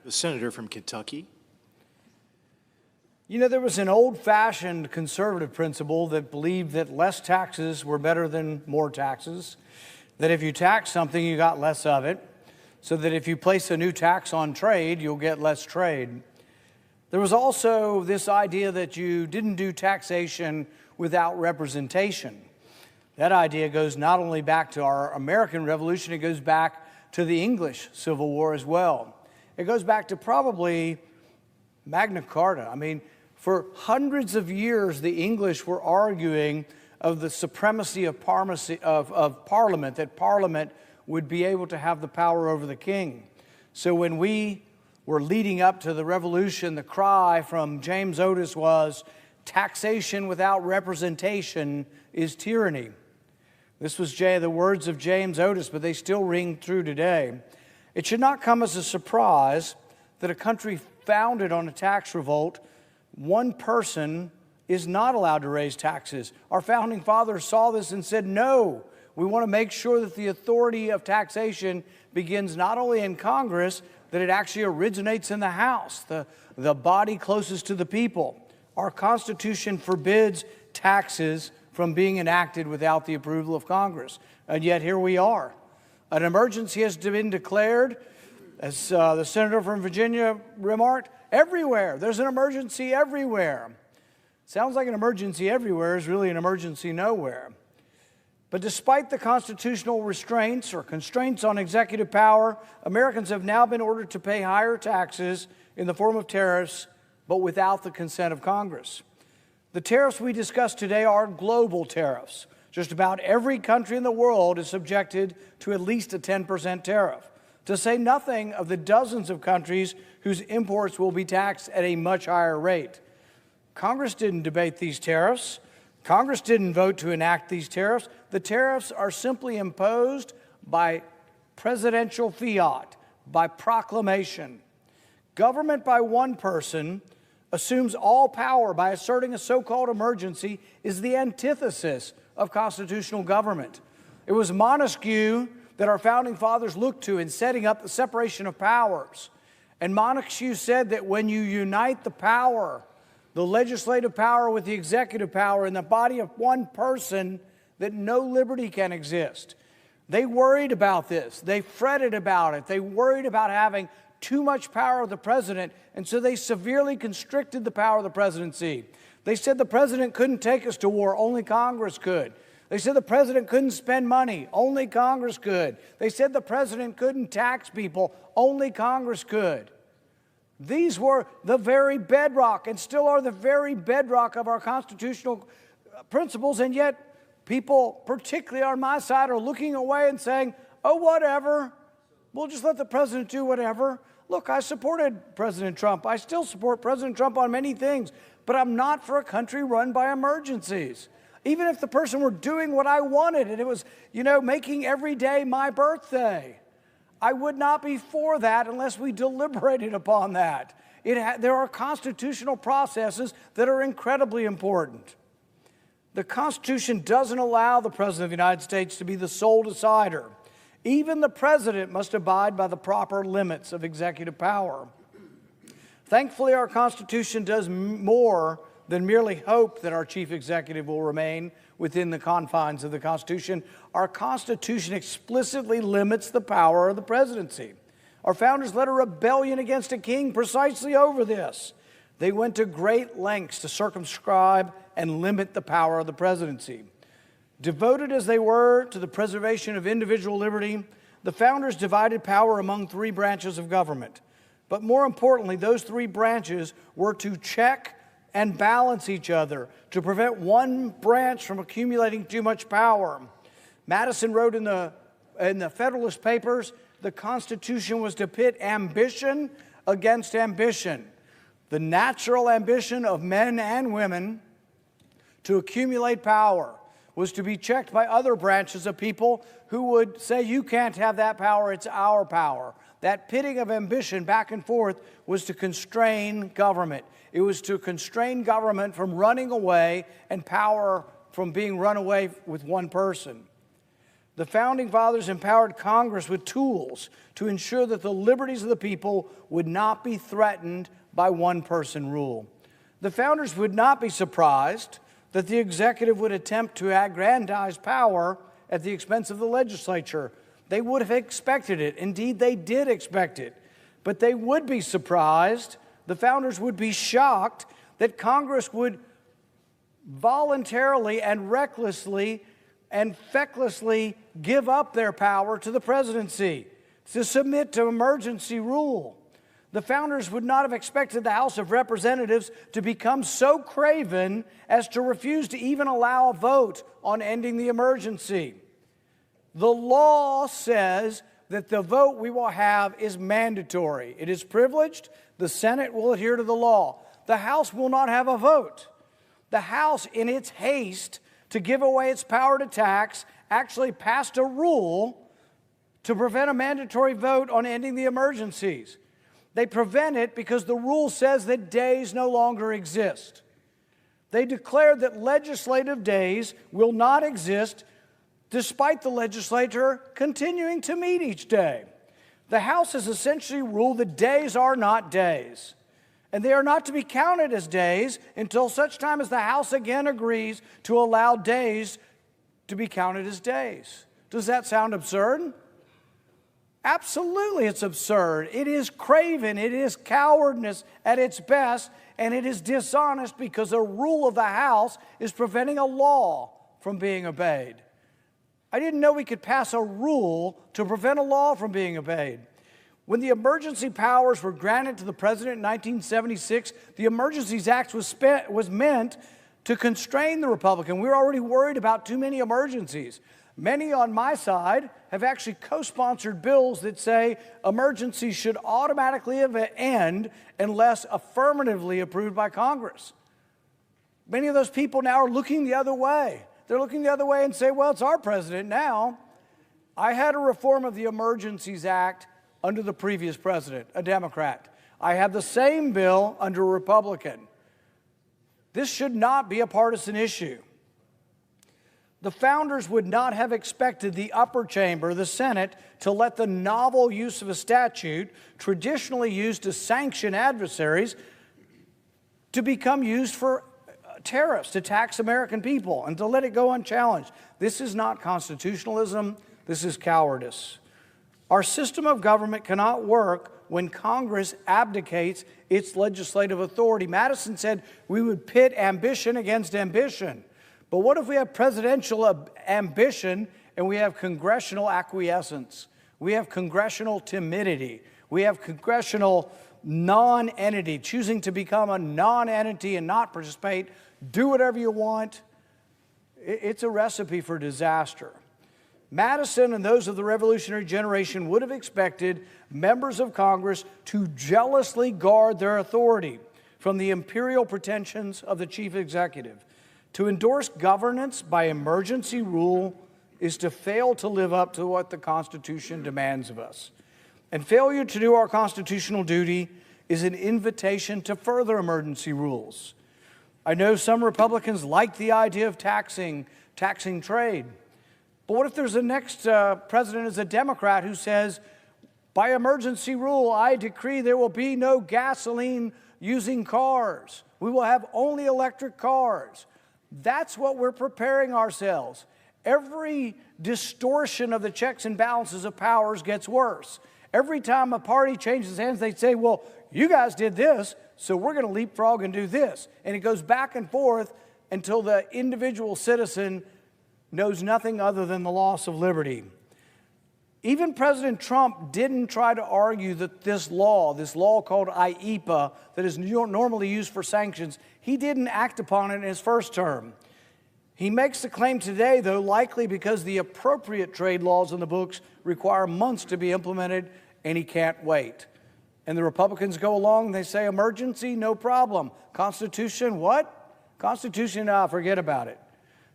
The senator from Kentucky. You know, there was an old-fashioned conservative principle that believed that less taxes were better than more taxes, that if you tax something, you got less of it, so that if you place a new tax on trade, you'll get less trade. There was also this idea that you didn't do taxation without representation. That idea goes not only back to our American Revolution, it goes back to the English Civil War as well. It goes back to probably Magna Carta. I mean, for hundreds of years, the English were arguing of the supremacy of Parliament, that Parliament would be able to have the power over the king. So when we were leading up to the Revolution, the cry from James Otis was, "Taxation without representation is tyranny." This was the words of James Otis, but they still ring true today. It should not come as a surprise that a country founded on a tax revolt, one person is not allowed to raise taxes. Our founding fathers saw this and said, no, we want to make sure that the authority of taxation begins not only in Congress, that it actually originates in the House, the body closest to the people. Our Constitution forbids taxes from being enacted without the approval of Congress. And yet here we are. An emergency has been declared, as the senator from Virginia remarked, everywhere. There's an emergency everywhere. Sounds like an emergency everywhere is really an emergency nowhere. But despite the constitutional restraints or constraints on executive power, Americans have now been ordered to pay higher taxes in the form of tariffs, but without the consent of Congress. The tariffs we discuss today are global tariffs. Just about every country in the world is subjected to at least a 10% tariff, to say nothing of the dozens of countries whose imports will be taxed at a much higher rate. Congress didn't debate these tariffs. Congress didn't vote to enact these tariffs. The tariffs are simply imposed by presidential fiat, by proclamation. Government by one person assumes all power by asserting a so-called emergency is the antithesis of constitutional government. It was Montesquieu that our founding fathers looked to in setting up the separation of powers. And Montesquieu said that when you unite the power, the legislative power with the executive power in the body of one person, that no liberty can exist. They worried about this. They fretted about it. They worried about having too much power of the president, and so they severely constricted the power of the presidency. They said the president couldn't take us to war, only Congress could. They said the president couldn't spend money, only Congress could. They said the president couldn't tax people, only Congress could. These were the very bedrock and still are the very bedrock of our constitutional principles, and yet people, particularly on my side, are looking away and saying, oh, whatever. We'll just let the president do whatever. Look, I supported President Trump. I still support President Trump on many things, but I'm not for a country run by emergencies. Even if the person were doing what I wanted and it was, making every day my birthday, I would not be for that unless we deliberated upon that. There are constitutional processes that are incredibly important. The Constitution doesn't allow the President of the United States to be the sole decider. Even the President must abide by the proper limits of executive power. Thankfully, our Constitution does more than merely hope that our chief executive will remain within the confines of the Constitution. Our Constitution explicitly limits the power of the presidency. Our founders led a rebellion against a king precisely over this. They went to great lengths to circumscribe and limit the power of the presidency. Devoted as they were to the preservation of individual liberty, the founders divided power among three branches of government. But more importantly, those three branches were to check and balance each other to prevent one branch from accumulating too much power. Madison wrote in the Federalist Papers, the Constitution was to pit ambition against ambition. The natural ambition of men and women to accumulate power was to be checked by other branches of people who would say, you can't have that power, it's our power. That pitting of ambition back and forth was to constrain government. It was to constrain government from running away and power from being run away with one person. The Founding Fathers empowered Congress with tools to ensure that the liberties of the people would not be threatened by one-person rule. The Founders would not be surprised that the executive would attempt to aggrandize power at the expense of the legislature. They would have expected it. Indeed, they did expect it. But they would be surprised, the Founders would be shocked that Congress would voluntarily and recklessly and fecklessly give up their power to the presidency to submit to emergency rule. The Founders would not have expected the House of Representatives to become so craven as to refuse to even allow a vote on ending the emergency. The law says that the vote we will have is mandatory. It is privileged. The Senate will adhere to the law. The House will not have a vote. The House, in its haste to give away its power to tax, actually passed a rule to prevent a mandatory vote on ending the emergencies. They prevent it because the rule says that days no longer exist. They declared that legislative days will not exist despite the legislature continuing to meet each day. The House has essentially ruled that days are not days, and they are not to be counted as days until such time as the House again agrees to allow days to be counted as days. Does that sound absurd? Absolutely, it's absurd. It is craven, it is cowardness at its best, and it is dishonest because a rule of the House is preventing a law from being obeyed. I didn't know we could pass a rule to prevent a law from being obeyed. When the emergency powers were granted to the president in 1976, the Emergencies Act was meant to constrain the Republican. We were already worried about too many emergencies. Many on my side have actually co-sponsored bills that say emergencies should automatically end unless affirmatively approved by Congress. Many of those people now are looking the other way. They're looking the other way and say, well, it's our president now. I had a reform of the Emergencies Act under the previous president, a Democrat. I had the same bill under a Republican. This should not be a partisan issue. The Founders would not have expected the upper chamber, the Senate, to let the novel use of a statute traditionally used to sanction adversaries to become used for tariffs, to tax American people, and to let it go unchallenged. This is not constitutionalism. This is cowardice. Our system of government cannot work when Congress abdicates its legislative authority. Madison said we would pit ambition against ambition. But what if we have presidential ambition and we have congressional acquiescence? We have congressional timidity. We have congressional non-entity, choosing to become a non-entity and not participate, do whatever you want. It's a recipe for disaster. Madison and those of the revolutionary generation would have expected members of Congress to jealously guard their authority from the imperial pretensions of the chief executive. To endorse governance by emergency rule is to fail to live up to what the Constitution demands of us. And failure to do our constitutional duty is an invitation to further emergency rules. I know some Republicans like the idea of taxing trade. But what if there's a next president is a Democrat who says, by emergency rule, I decree there will be no gasoline-using cars. We will have only electric cars. That's what we're preparing ourselves. Every distortion of the checks and balances of powers gets worse. Every time a party changes hands, they say, well, you guys did this, so we're going to leapfrog and do this. And it goes back and forth until the individual citizen knows nothing other than the loss of liberty. Even President Trump didn't try to argue that this law called IEPA, that is normally used for sanctions, he didn't act upon it in his first term. He makes the claim today, though, likely because the appropriate trade laws in the books require months to be implemented, and he can't wait. And the Republicans go along and they say, emergency, no problem. Constitution, what? Constitution, forget about it.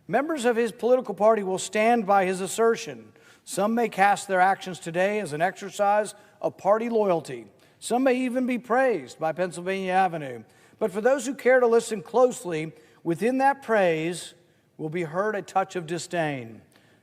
Members of his political party will stand by his assertion. Some may cast their actions today as an exercise of party loyalty. Some may even be praised by Pennsylvania Avenue. But for those who care to listen closely, within that praise will be heard a touch of disdain.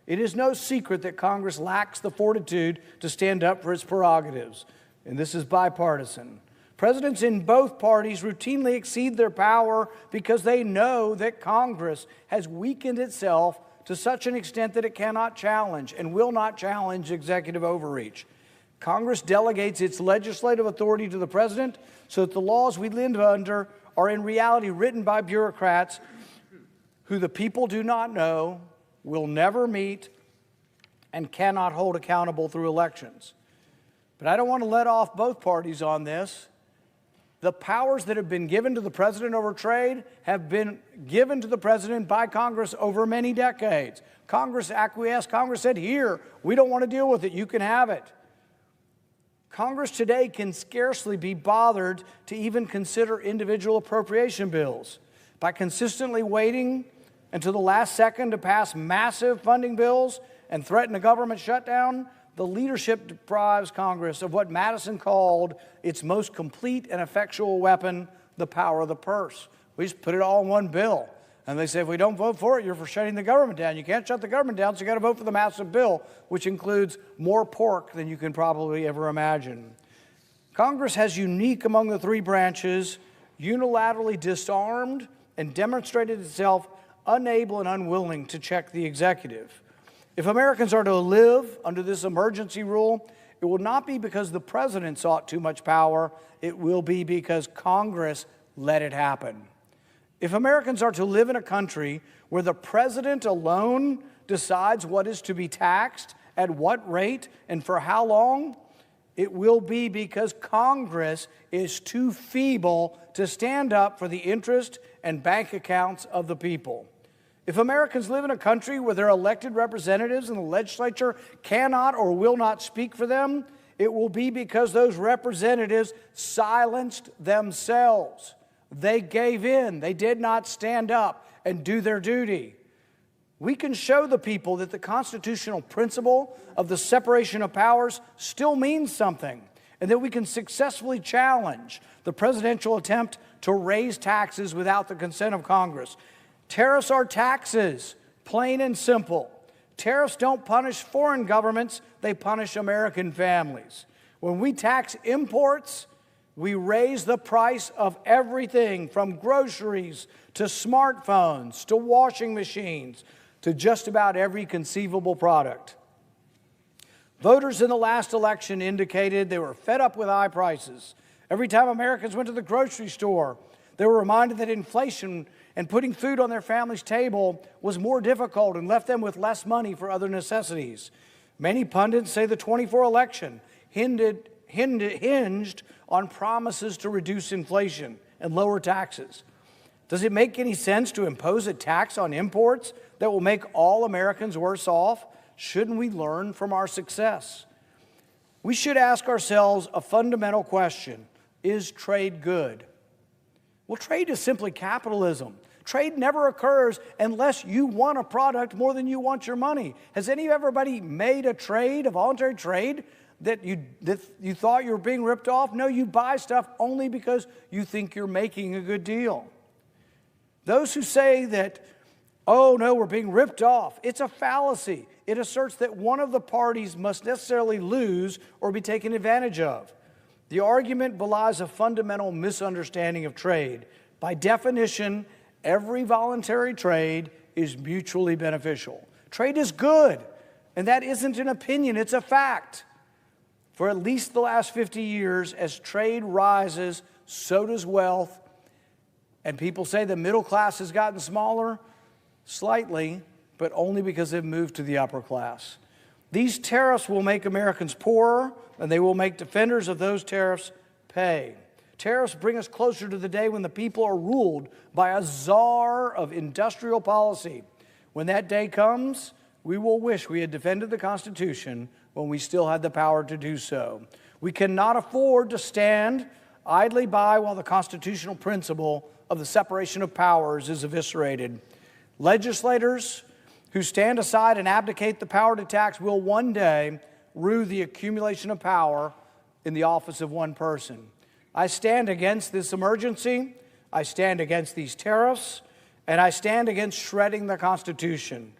It is no secret that Congress lacks the fortitude to stand up for its prerogatives, and this is bipartisan. Presidents in both parties routinely exceed their power because they know that Congress has weakened itself to such an extent that it cannot challenge and will not challenge executive overreach. Congress delegates its legislative authority to the president so that the laws we live under are in reality written by bureaucrats who the people do not know, will never meet, and cannot hold accountable through elections. But I don't want to let off both parties on this. The powers that have been given to the president over trade have been given to the president by Congress over many decades. Congress acquiesced. Congress said, here, we don't want to deal with it. You can have it. Congress today can scarcely be bothered to even consider individual appropriation bills. By consistently waiting until the last second to pass massive funding bills and threaten a government shutdown, the leadership deprives Congress of what Madison called its most complete and effectual weapon, the power of the purse. We just put it all in one bill. And they say, if we don't vote for it, you're for shutting the government down. You can't shut the government down, so you got to vote for the massive bill, which includes more pork than you can probably ever imagine. Congress has unique among the three branches, unilaterally disarmed and demonstrated itself unable and unwilling to check the executive. If Americans are to live under this emergency rule, it will not be because the president sought too much power. It will be because Congress let it happen. If Americans are to live in a country where the president alone decides what is to be taxed, at what rate, and for how long, it will be because Congress is too feeble to stand up for the interest and bank accounts of the people. If Americans live in a country where their elected representatives in the legislature cannot or will not speak for them, it will be because those representatives silenced themselves. They gave in. They did not stand up and do their duty. We can show the people that the constitutional principle of the separation of powers still means something, and that we can successfully challenge the presidential attempt to raise taxes without the consent of Congress. Tariffs are taxes, plain and simple. Tariffs don't punish foreign governments, they punish American families. When we tax imports, we raise the price of everything from groceries to smartphones to washing machines to just about every conceivable product. Voters in the last election indicated they were fed up with high prices. Every time Americans went to the grocery store, they were reminded that inflation and putting food on their family's table was more difficult and left them with less money for other necessities. Many pundits say the 24 election hinged on promises to reduce inflation and lower taxes. Does it make any sense to impose a tax on imports that will make all Americans worse off? Shouldn't we learn from our success? We should ask ourselves a fundamental question: is trade good? Well, trade is simply capitalism. Trade never occurs unless you want a product more than you want your money. Has anybody made a trade, a voluntary trade, that you thought you were being ripped off? No, you buy stuff only because you think you're making a good deal. Those who say that, oh no, we're being ripped off, it's a fallacy. It asserts that one of the parties must necessarily lose or be taken advantage of. The argument belies a fundamental misunderstanding of trade. By definition, every voluntary trade is mutually beneficial. Trade is good, and that isn't an opinion, it's a fact. For at least the last 50 years, as trade rises, so does wealth. And people say the middle class has gotten smaller, slightly, but only because they've moved to the upper class. These tariffs will make Americans poorer, and they will make defenders of those tariffs pay. Tariffs bring us closer to the day when the people are ruled by a czar of industrial policy. When that day comes, we will wish we had defended the Constitution when we still had the power to do so. We cannot afford to stand idly by while the constitutional principle of the separation of powers is eviscerated. Legislators who stand aside and abdicate the power to tax will one day rue the accumulation of power in the office of one person. I stand against this emergency, I stand against these tariffs, and I stand against shredding the Constitution.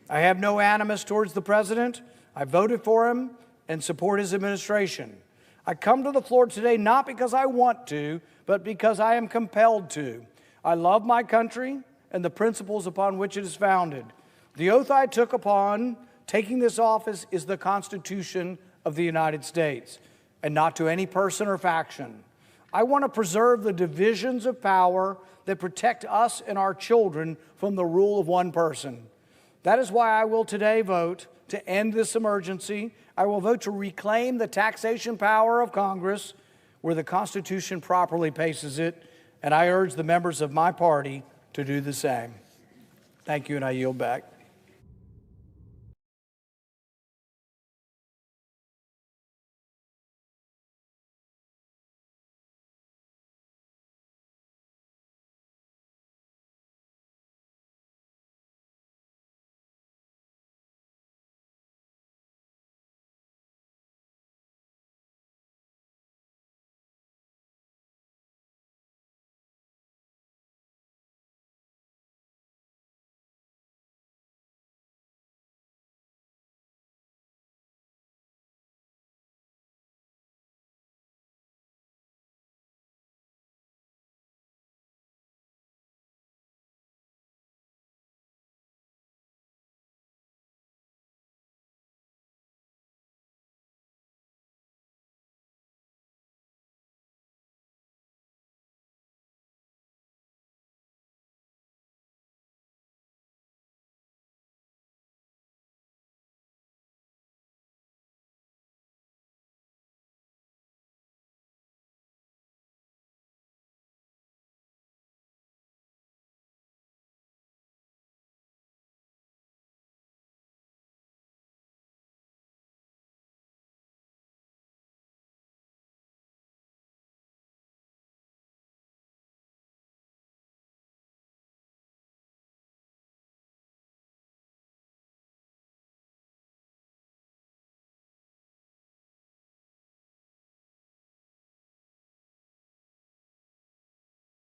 I have no animus towards the president. I voted for him and support his administration. I come to the floor today not because I want to, but because I am compelled to. I love my country and the principles upon which it is founded. The oath I took upon taking this office is the Constitution of the United States, and not to any person or faction. I want to preserve the divisions of power that protect us and our children from the rule of one person. That is why I will today vote to end this emergency. I will vote to reclaim the taxation power of Congress where the Constitution properly places it, and I urge the members of my party to do the same. Thank you, and I yield back.